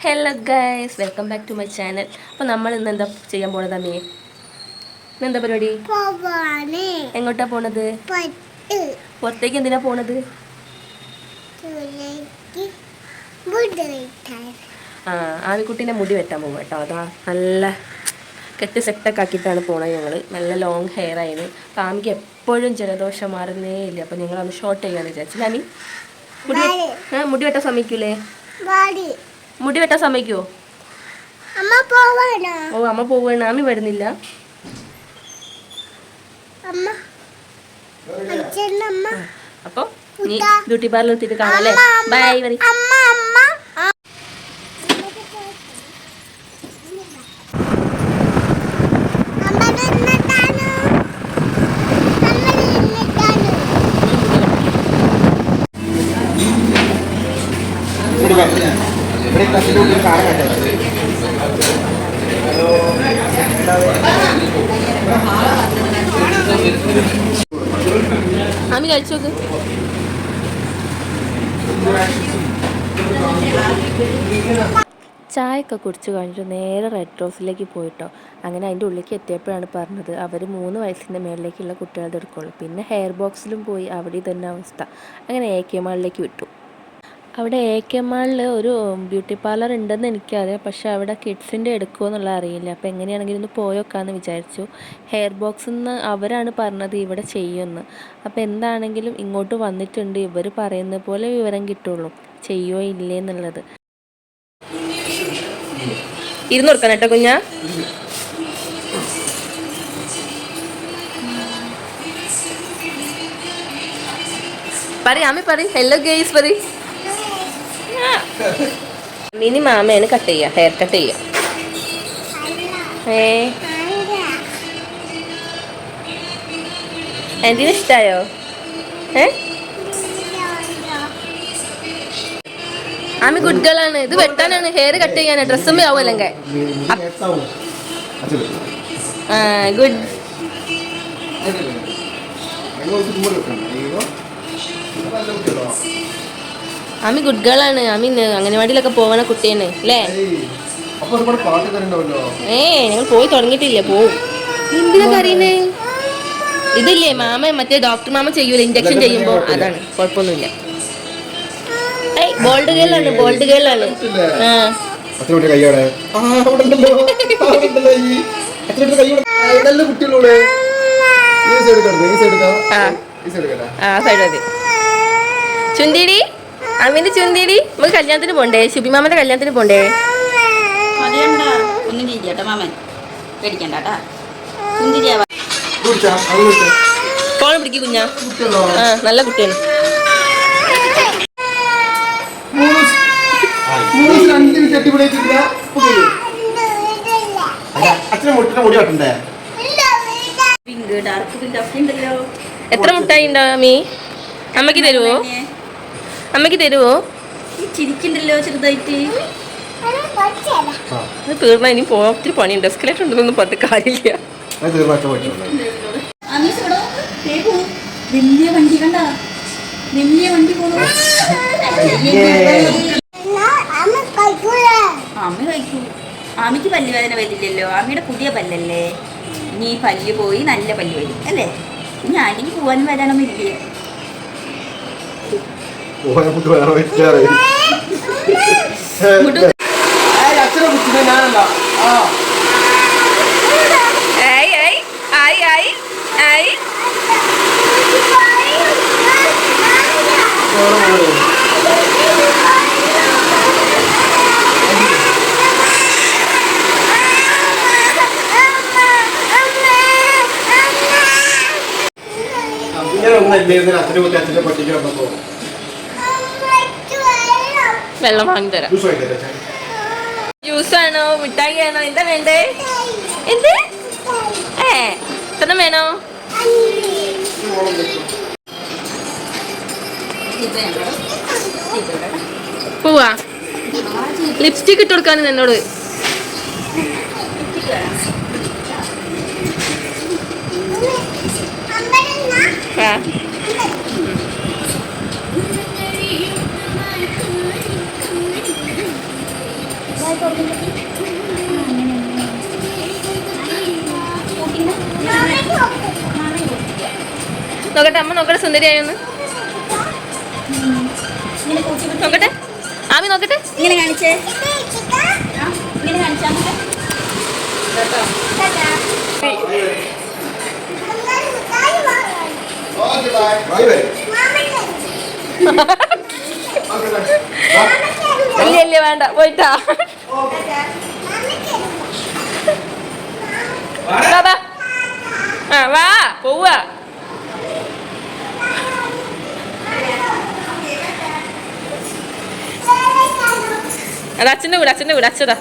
Hello guys, welcome back to my channel. അപ്പോൾ നമ്മൾ ഇന്ന് എന്താ ചെയ്യാൻ പോണത്? അമ്മേ, ഇന്നെന്താ പരിപാടി? എങ്ങോട്ടാ പോണത്? പുറത്തേക്ക്. എന്തിനാ പോണത്? ആമിക്കുട്ടീൻ്റെ മുടി വെട്ടാൻ പോകും കേട്ടോ. അതാ നല്ല കെട്ട് സെറ്റൊക്കെ ആക്കിയിട്ടാണ് പോണത്. ഞങ്ങൾ നല്ല ലോങ് ഹെയർ ആയിരുന്നു. അപ്പോൾ ആമിക്ക് എപ്പോഴും ജലദോഷം മാറുന്നേ ഇല്ല. അപ്പോൾ ഞങ്ങളൊന്ന് ഷോർട്ട് ചെയ്യാമെന്ന് വിചാരിച്ചു. ആമി മുടി വെട്ടാൻ സമ്മതിക്കൂലേ? മുടി വെട്ടാൻ സമ്മതിക്കുമോ? ഓ, അമ്മ പോവാണ്. ആമി വരുന്നില്ല. അപ്പൊ നീ ബ്യൂട്ടി പാർലർ എത്തിയിട്ട് കാണാല്ലേ? ബൈ. ആമി കഴിച്ചു നോക്ക്. ചായയൊക്കെ കുടിച്ച് കഴിഞ്ഞിട്ട് നേരെ റെഡ് റോസിലേക്ക് പോയിട്ടോ. അങ്ങനെ അതിൻ്റെ ഉള്ളിലേക്ക് എത്തിയപ്പോഴാണ് പറഞ്ഞത് അവർ 3 വയസ്സിൻ്റെ മേളിലേക്കുള്ള കുട്ടികളത് എടുക്കുള്ളൂ. പിന്നെ ഹെയർ ബോക്സിലും പോയി, അവിടെ തന്നെ അവസ്ഥ. അങ്ങനെ AK മാളിലേക്ക് വിട്ടു. അവിടെ AK മാളിൽ ഒരു ബ്യൂട്ടി പാർലർ ഉണ്ടെന്ന് എനിക്കറിയാം, പക്ഷെ അവിടെ കിഡ്സിൻ്റെ എടുക്കുമോ എന്നുള്ളത് അറിയില്ല. അപ്പോൾ എങ്ങനെയാണെങ്കിലും ഒന്ന് പോയോക്കാമെന്ന് വിചാരിച്ചു. ഹെയർ ബോക്സിൽ നിന്ന് അവരാണ് പറഞ്ഞത് ഇവിടെ ചെയ്യുമെന്ന്. അപ്പോൾ എന്താണെങ്കിലും ഇങ്ങോട്ട് വന്നിട്ടുണ്ട്. ഇവർ പറയുന്ന പോലെ വിവരം കിട്ടുള്ളൂ, ചെയ്യുമോ ഇല്ലേ എന്നുള്ളത്. ഇരുന്ന് കൊടുക്കണം കേട്ടോ കുഞ്ഞാ. ആമി പറ ഹലോ ഗേയ്സ് പറ. മിനി മാമയാണ് കട്ട് ചെയ്യുക, ഹെയർ കട്ട് ചെയ്യുക. ആൻറ്റീന് ഇഷ്ടായോ? ആമി ഗുഡ് ഗേൾ ആണ്. ഇത് വെട്ടാനാണ്, ഹെയർ കട്ട് ചെയ്യാനാണ്. ഡ്രസ്സും ആവുമല്ലെങ്കിൽ ഗുഡ്. ആമി ഗുഡ് ഗേൾ ആണ്. ആമി അംഗനവാടിയിലൊക്കെ പോവണ കുട്ടിയാണ് അല്ലേ? ഞങ്ങൾ പോയി തുടങ്ങിയിട്ടില്ല, പോവും. എന്തിനാ കറിയുന്നേ? ഇതില്ലേ മാമ, മറ്റേ ഡോക്ടർ മാമ ചെയ്യൂല ഇഞ്ചക്ഷൻ ചെയ്യുമ്പോ, അതാണ്. കുഴപ്പമൊന്നുമില്ല. ബോൾഡ് ഗേൾ ആണ്, ബോൾഡ് ഗേൾ ആണ്. ചുന്തിരി, അമ്മിന്റെ ചുന്തിരി. നമുക്ക് കല്യാണത്തിന് പോണ്ടേ? ശുഭിമാമന്റെ കല്യാണത്തിന് പോണ്ടേ? ഒന്നും ചെയ്യട്ടെ മാമൻ, പേടിക്കണ്ടാ. ഫോൺ പിടിക്കും കുഞ്ഞാ. നല്ല കുട്ടിയാണ്. എത്ര മുട്ടായി ഉണ്ടോ അമ്മി? അമ്മക്ക് തരുവോ? അമ്മക്ക് തരുവോ? ചിരിക്കണ്ടല്ലോ ചെറുതായിട്ട്. തീർന്നാ ഇനി പോവാൻ ഒത്തിരി പണിയുണ്ട്. എസ്കലേറ്റർ ഉണ്ടെന്നൊന്നും പറഞ്ഞിട്ട് കാര്യമില്ല. വലിയ വണ്ടി കണ്ട, വലിയ വണ്ടി പോകുന്നു. അമ്മ കഴിക്കൂ. ആമിക്ക് പല്ല് വേദന വരില്ലല്ലോ, ആമിയുടെ പുതിയ പല്ലല്ലേ. ഇനി ഈ പല്ല് പോയി നല്ല പല്ല് വരും അല്ലേ? ഇനി ആന്റിക്ക് പോവാനും വരാനൊന്നും ഇല്ലേ? വെള്ളം വാങ്ങി തരാം. ജ്യൂസാണോ മിഠായി ആണോ എന്താ വേണ്ടേ? എന്ത് എത്ര വേണോ? പോവാ. ലിപ്സ്റ്റിക് ഇട്ട് കൊടുക്കാൻ എന്നോട്. വായി തുറന്നിട്ട് നോക്കട്ടെ അമ്മ നോക്കട്ടെ സുന്ദരിയായൊന്ന് നോക്കട്ടെ ആമി നോക്കട്ടെ ഇങ്ങനെ കാണിച്ചേ ഇങ്ങനെ കാണിച്ചാ ഇല്ല ഇല്ല വേണ്ട പോയിട്ടാ വാ പോവാ അത് അച്ഛൻ്റെ കൂടെ അച്ഛതാ